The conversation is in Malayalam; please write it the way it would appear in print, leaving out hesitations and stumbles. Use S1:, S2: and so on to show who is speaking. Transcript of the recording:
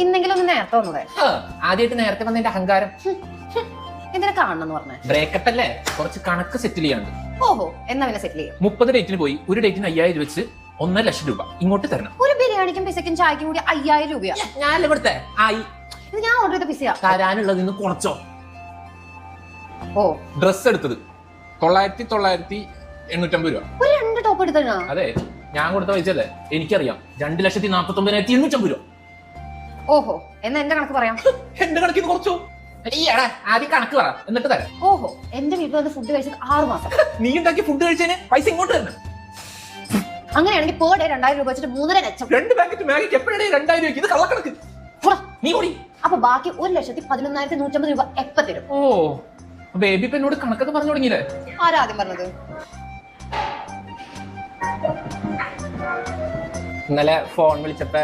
S1: ഇന്നെങ്കിലും ഒന്ന് നേരത്തെ വന്നതേ.
S2: ആദ്യമായിട്ട് നേരത്തെ വന്നതിന്റെ അഹങ്കാരം.
S1: എന്തിനാ കാണണം പറഞ്ഞേ?
S2: ബ്രേക്കപ്പ് അല്ലേ, കുറച്ച് കണക്ക് സെറ്റിൽ ചെയ്യാണ്ട്.
S1: ഓഹോ, എന്നാ പിന്നെ സെറ്റിൽ ചെയ്യാം.
S2: 30 ഡേറ്റിന് പോയി, ഒരു ഡേറ്റിന് 5000 വെച്ച് 1.5 ലക്ഷം രൂപ ഇങ്ങോട്ട് തരണം.
S1: ഒരു ബിരിയാണിക്കും പിസയ്ക്കും ചായക്കും കൂടി 5000 രൂപയാ.
S2: ഞാൻ ഇവിടുത്തെ ആയി.
S1: ഇത് ഞാൻ ഓർഡർ ചെയ്ത പിസയാ.
S2: തരാനുള്ളത് ഇന്ന് കുറച്ചോ.
S1: ഓ,
S2: ഡ്രസ് എടുത്തത് 9,850 രൂപ.
S1: ഒരു 2 ടോപ്പ് എടുത്തോ?
S2: അതെ, ഞാൻ കൊടുത്ത പൈസ അല്ലേ, എനിക്കറിയാം. 2,49,800 രൂപ.
S1: ഓഹോ, എന്നാ എന്റെ കണക്ക് പറയാം.
S2: എന്റെ കണക്കിന് കുറച്ചോ? ആദ്യം കണക്ക് പറ, എന്നിട്ട് തരാം.
S1: ഓഹോ, എന്റെ വീട്ടിൽ വന്ന് ഫുഡ് കഴിച്ചത് 6 മാസം.
S2: നീ ഉണ്ടാക്കി ഫുഡ് കഴിച്ചതിന് പൈസ ഇങ്ങോട്ട് തന്നെ.
S1: അങ്ങനെയാണെങ്കിൽ per day 2000 രൂപ വെച്ചിട്ട് 3.5 ലക്ഷം.
S2: 2 പാക്കറ്റ് മാഗിക്ക് എപ്പോഴേ 2000 രൂപ. ഇത് കള്ളക്കണക്ക്. നീ ഓടി.
S1: അപ്പൊ ബാക്കി 1,11,150 രൂപ എപ്പ തരും?
S2: ഓ, ബേബി ഇപ്പൊ എന്നോട് കണക്കൊക്കെ പറഞ്ഞു തുടങ്ങിയില്ലേ?
S1: ആരാ ആദ്യം പറഞ്ഞത്?
S2: ഇന്നലെ ഫോൺ വിളിച്ചപ്പോ